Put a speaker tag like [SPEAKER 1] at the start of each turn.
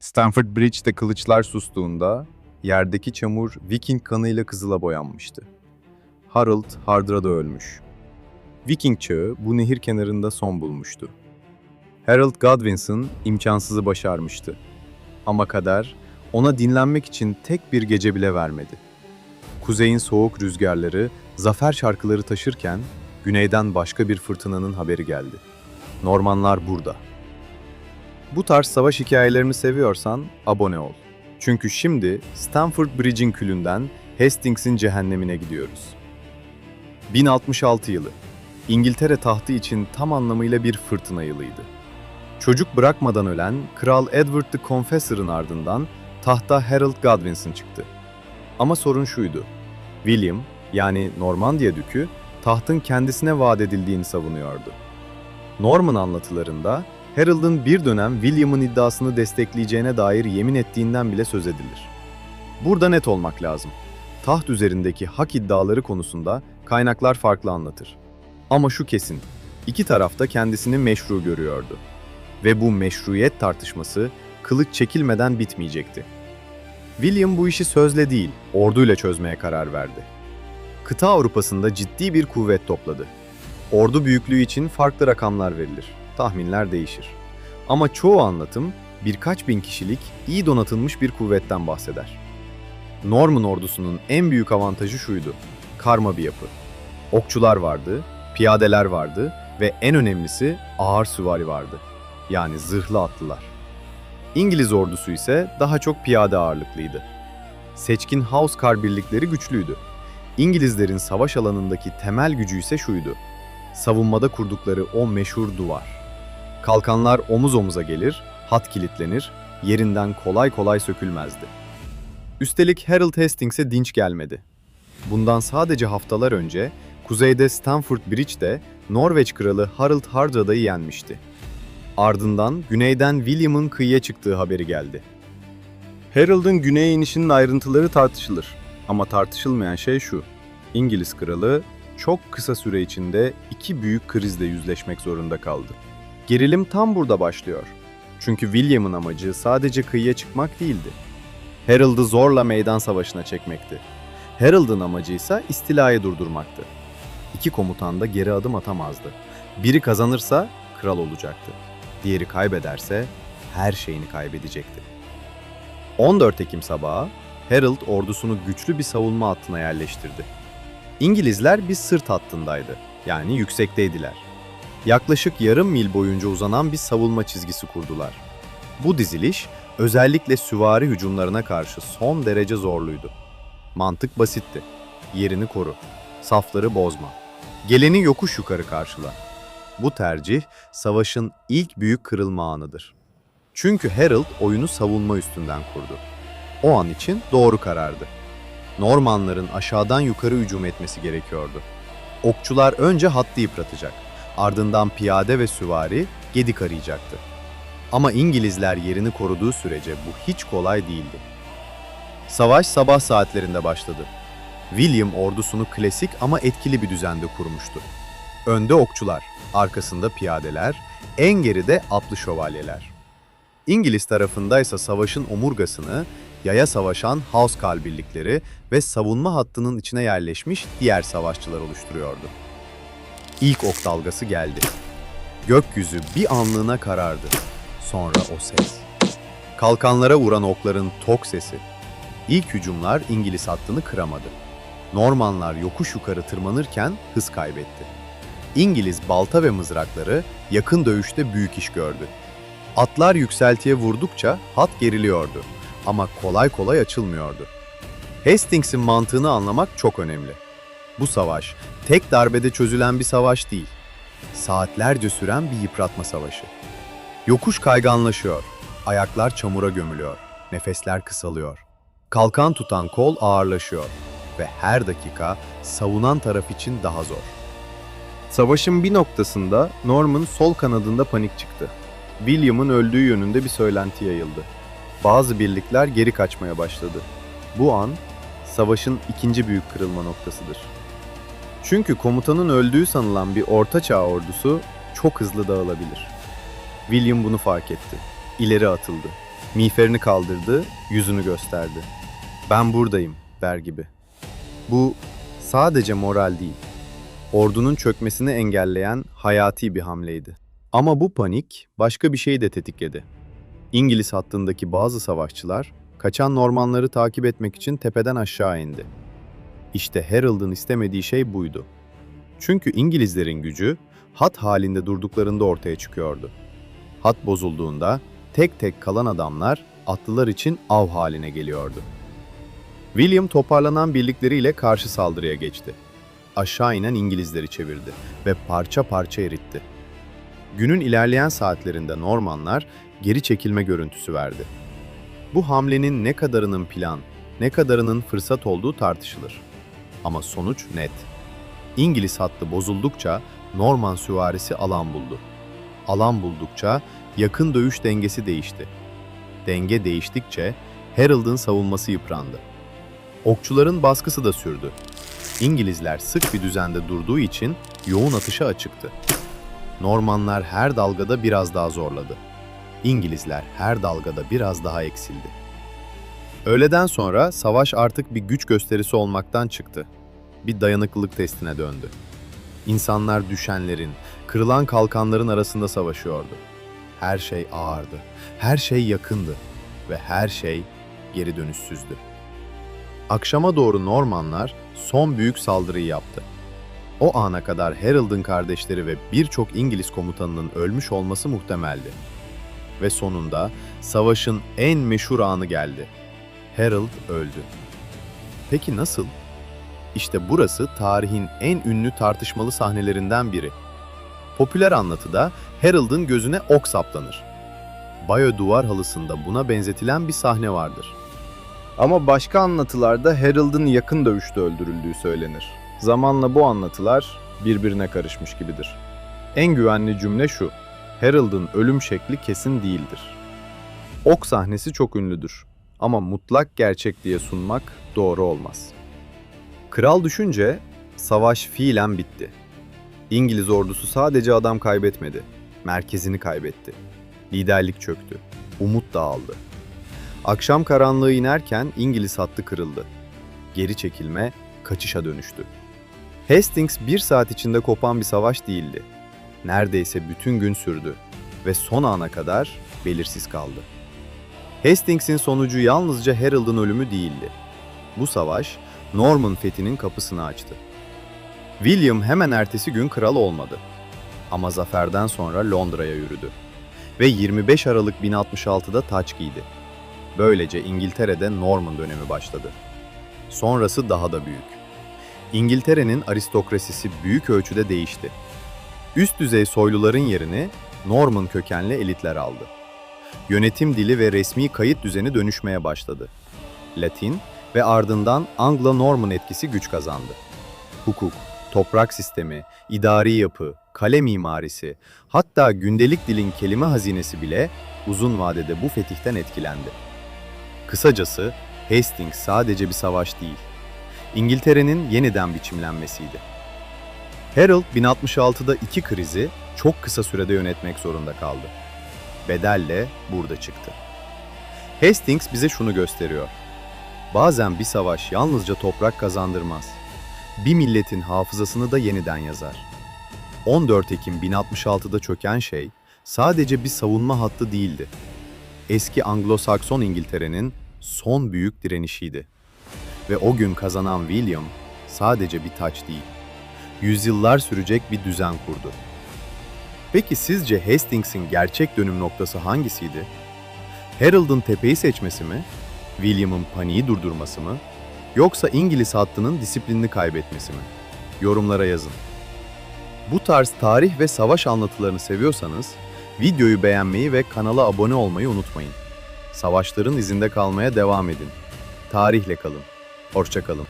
[SPEAKER 1] Stamford Bridge'de kılıçlar sustuğunda yerdeki çamur Viking kanıyla kızıla boyanmıştı. Harold Hardrada ölmüş. Viking çağı bu nehir kenarında son bulmuştu. Harold Godwinson imkansızı başarmıştı. Ama kader ona dinlenmek için tek bir gece bile vermedi. Kuzeyin soğuk rüzgarları zafer şarkıları taşırken güneyden başka bir fırtınanın haberi geldi. Normanlar burada. Bu tarz savaş hikayelerini seviyorsan abone ol. Çünkü şimdi Stamford Bridge'in külünden Hastings'in cehennemine gidiyoruz. 1066 yılı. İngiltere tahtı için tam anlamıyla bir fırtına yılıydı. Çocuk bırakmadan ölen Kral Edward the Confessor'ın ardından tahta Harold Godwinson çıktı. Ama sorun şuydu. William, yani Normandiya Dükü, tahtın kendisine vaat edildiğini savunuyordu. Norman anlatılarında Harold'un bir dönem William'ın iddiasını destekleyeceğine dair yemin ettiğinden bile söz edilir. Burada net olmak lazım. Taht üzerindeki hak iddiaları konusunda kaynaklar farklı anlatır. Ama şu kesin, iki taraf da kendisini meşru görüyordu. Ve bu meşruiyet tartışması kılıç çekilmeden bitmeyecekti. William bu işi sözle değil, orduyla çözmeye karar verdi. Kıta Avrupa'sında ciddi bir kuvvet topladı. Ordu büyüklüğü için farklı rakamlar verilir. Tahminler değişir. Ama çoğu anlatım birkaç bin kişilik iyi donatılmış bir kuvvetten bahseder. Norman ordusunun en büyük avantajı şuydu: karma bir yapı. Okçular vardı, piyadeler vardı ve en önemlisi ağır süvari vardı. Yani zırhlı atlılar. İngiliz ordusu ise daha çok piyade ağırlıklıydı. Seçkin Housecar birlikleri güçlüydü. İngilizlerin savaş alanındaki temel gücü ise şuydu: savunmada kurdukları o meşhur duvar. Kalkanlar omuz omuza gelir, hat kilitlenir, yerinden kolay kolay sökülmezdi. Üstelik Harold Hastings'e dinç gelmedi. Bundan sadece haftalar önce kuzeyde Stamford Bridge'de Norveç kralı Harald Hardrada'yı yenmişti. Ardından güneyden William'ın kıyıya çıktığı haberi geldi. Harold'un güneye inişinin ayrıntıları tartışılır. Ama tartışılmayan şey şu: İngiliz kralı çok kısa süre içinde iki büyük krizle yüzleşmek zorunda kaldı. Gerilim tam burada başlıyor. Çünkü William'ın amacı sadece kıyıya çıkmak değildi. Harold'u zorla meydan savaşına çekmekti. Harold'un amacı ise istilayı durdurmaktı. İki komutan da geri adım atamazdı. Biri kazanırsa kral olacaktı. Diğeri kaybederse her şeyini kaybedecekti. 14 Ekim sabahı Harold ordusunu güçlü bir savunma hattına yerleştirdi. İngilizler bir sırt hattındaydı, yani yüksekteydiler. Yaklaşık yarım mil boyunca uzanan bir savunma çizgisi kurdular. Bu diziliş özellikle süvari hücumlarına karşı son derece zorluydu. Mantık basitti: yerini koru, safları bozma, geleni yokuş yukarı karşıla. Bu tercih savaşın ilk büyük kırılma anıdır. Çünkü Harold oyunu savunma üstünden kurdu. O an için doğru karardı. Normanların aşağıdan yukarı hücum etmesi gerekiyordu. Okçular önce hattı yıpratacak, ardından piyade ve süvari gedik arayacaktı. Ama İngilizler yerini koruduğu sürece bu hiç kolay değildi. Savaş sabah saatlerinde başladı. William ordusunu klasik ama etkili bir düzende kurmuştu. Önde okçular, arkasında piyadeler, en geride atlı şövalyeler. İngiliz tarafındaysa savaşın omurgasını yaya savaşan Housecar birlikleri ve savunma hattının içine yerleşmiş diğer savaşçılar oluşturuyordu. İlk ok dalgası geldi. Gökyüzü bir anlığına karardı. Sonra o ses. Kalkanlara vuran okların tok sesi. İlk hücumlar İngiliz hattını kıramadı. Normanlar yokuş yukarı tırmanırken hız kaybetti. İngiliz balta ve mızrakları yakın dövüşte büyük iş gördü. Atlar yükseltiye vurdukça hat geriliyordu ama kolay kolay açılmıyordu. Hastings'in mantığını anlamak çok önemli. Bu savaş tek darbede çözülen bir savaş değil. Saatlerce süren bir yıpratma savaşı. Yokuş kayganlaşıyor, ayaklar çamura gömülüyor, nefesler kısalıyor. Kalkan tutan kol ağırlaşıyor ve her dakika savunan taraf için daha zor. Savaşın bir noktasında Norman sol kanadında panik çıktı. William'ın öldüğü yönünde bir söylenti yayıldı. Bazı birlikler geri kaçmaya başladı. Bu an savaşın ikinci büyük kırılma noktasıdır. Çünkü komutanın öldüğü sanılan bir ortaçağ ordusu çok hızlı dağılabilir. William bunu fark etti. İleri atıldı. Miğferini kaldırdı, yüzünü gösterdi. "Ben buradayım," der gibi. Bu sadece moral değil, ordunun çökmesini engelleyen hayati bir hamleydi. Ama bu panik başka bir şeyi de tetikledi. İngiliz hattındaki bazı savaşçılar kaçan Normanları takip etmek için tepeden aşağı indi. İşte Harold'un istemediği şey buydu. Çünkü İngilizlerin gücü hat halinde durduklarında ortaya çıkıyordu. Hat bozulduğunda tek tek kalan adamlar atlılar için av haline geliyordu. William toparlanan birlikleriyle karşı saldırıya geçti. Aşağı inen İngilizleri çevirdi ve parça parça eritti. Günün ilerleyen saatlerinde Normanlar geri çekilme görüntüsü verdi. Bu hamlenin ne kadarının plan, ne kadarının fırsat olduğu tartışılır. Ama sonuç net. İngiliz hattı bozuldukça Norman süvarisi alan buldu. Alan buldukça yakın dövüş dengesi değişti. Denge değiştikçe Harold'un savunması yıprandı. Okçuların baskısı da sürdü. İngilizler sık bir düzende durduğu için yoğun atışa açıktı. Normanlar her dalgada biraz daha zorladı. İngilizler her dalgada biraz daha eksildi. Öğleden sonra savaş artık bir güç gösterisi olmaktan çıktı. Bir dayanıklılık testine döndü. İnsanlar düşenlerin, kırılan kalkanların arasında savaşıyordu. Her şey ağırdı, her şey yakındı ve her şey geri dönüşsüzdü. Akşama doğru Normanlar son büyük saldırıyı yaptı. O ana kadar Harold'un kardeşleri ve birçok İngiliz komutanının ölmüş olması muhtemeldi. Ve sonunda savaşın en meşhur anı geldi. Harold öldü. Peki nasıl? İşte burası tarihin en ünlü tartışmalı sahnelerinden biri. Popüler anlatıda Harold'un gözüne ok saplanır. Bayeux duvar halısında buna benzetilen bir sahne vardır. Ama başka anlatılarda Harold'un yakın dövüşte öldürüldüğü söylenir. Zamanla bu anlatılar birbirine karışmış gibidir. En güvenli cümle şu: Harold'un ölüm şekli kesin değildir. Ok sahnesi çok ünlüdür ama mutlak gerçek diye sunmak doğru olmaz. Kral düşünce savaş fiilen bitti. İngiliz ordusu sadece adam kaybetmedi, merkezini kaybetti. Liderlik çöktü, umut dağıldı. Akşam karanlığı inerken İngiliz hattı kırıldı. Geri çekilme kaçışa dönüştü. Hastings 1 saat içinde kopan bir savaş değildi. Neredeyse bütün gün sürdü ve son ana kadar belirsiz kaldı. Hastings'in sonucu yalnızca Harold'un ölümü değildi. Bu savaş Norman fethinin kapısını açtı. William hemen ertesi gün kral olmadı. Ama zaferden sonra Londra'ya yürüdü ve 25 Aralık 1066'da taç giydi. Böylece İngiltere'de Norman dönemi başladı. Sonrası daha da büyük. İngiltere'nin aristokrasisi büyük ölçüde değişti. Üst düzey soyluların yerini Norman kökenli elitler aldı. Yönetim dili ve resmi kayıt düzeni dönüşmeye başladı. Latin ve ardından Anglo-Norman etkisi güç kazandı. Hukuk, toprak sistemi, idari yapı, kale mimarisi, hatta gündelik dilin kelime hazinesi bile uzun vadede bu fetihten etkilendi. Kısacası Hastings sadece bir savaş değil, İngiltere'nin yeniden biçimlenmesiydi. Harold 1066'da iki krizi çok kısa sürede yönetmek zorunda kaldı. Bedelle burada çıktı. Hastings bize şunu gösteriyor: bazen bir savaş yalnızca toprak kazandırmaz, bir milletin hafızasını da yeniden yazar. 14 Ekim 1066'da çöken şey sadece bir savunma hattı değildi. Eski Anglo-Sakson İngiltere'nin son büyük direnişiydi. Ve o gün kazanan William sadece bir taç değil, yüzyıllar sürecek bir düzen kurdu. Peki sizce Hastings'in gerçek dönüm noktası hangisiydi? Harold'un tepeyi seçmesi mi? William'ın paniği durdurması mı? Yoksa İngiliz hattının disiplinini kaybetmesi mi? Yorumlara yazın. Bu tarz tarih ve savaş anlatılarını seviyorsanız videoyu beğenmeyi ve kanala abone olmayı unutmayın. Savaşların izinde kalmaya devam edin. Tarihle kalın. Hoşça kalın.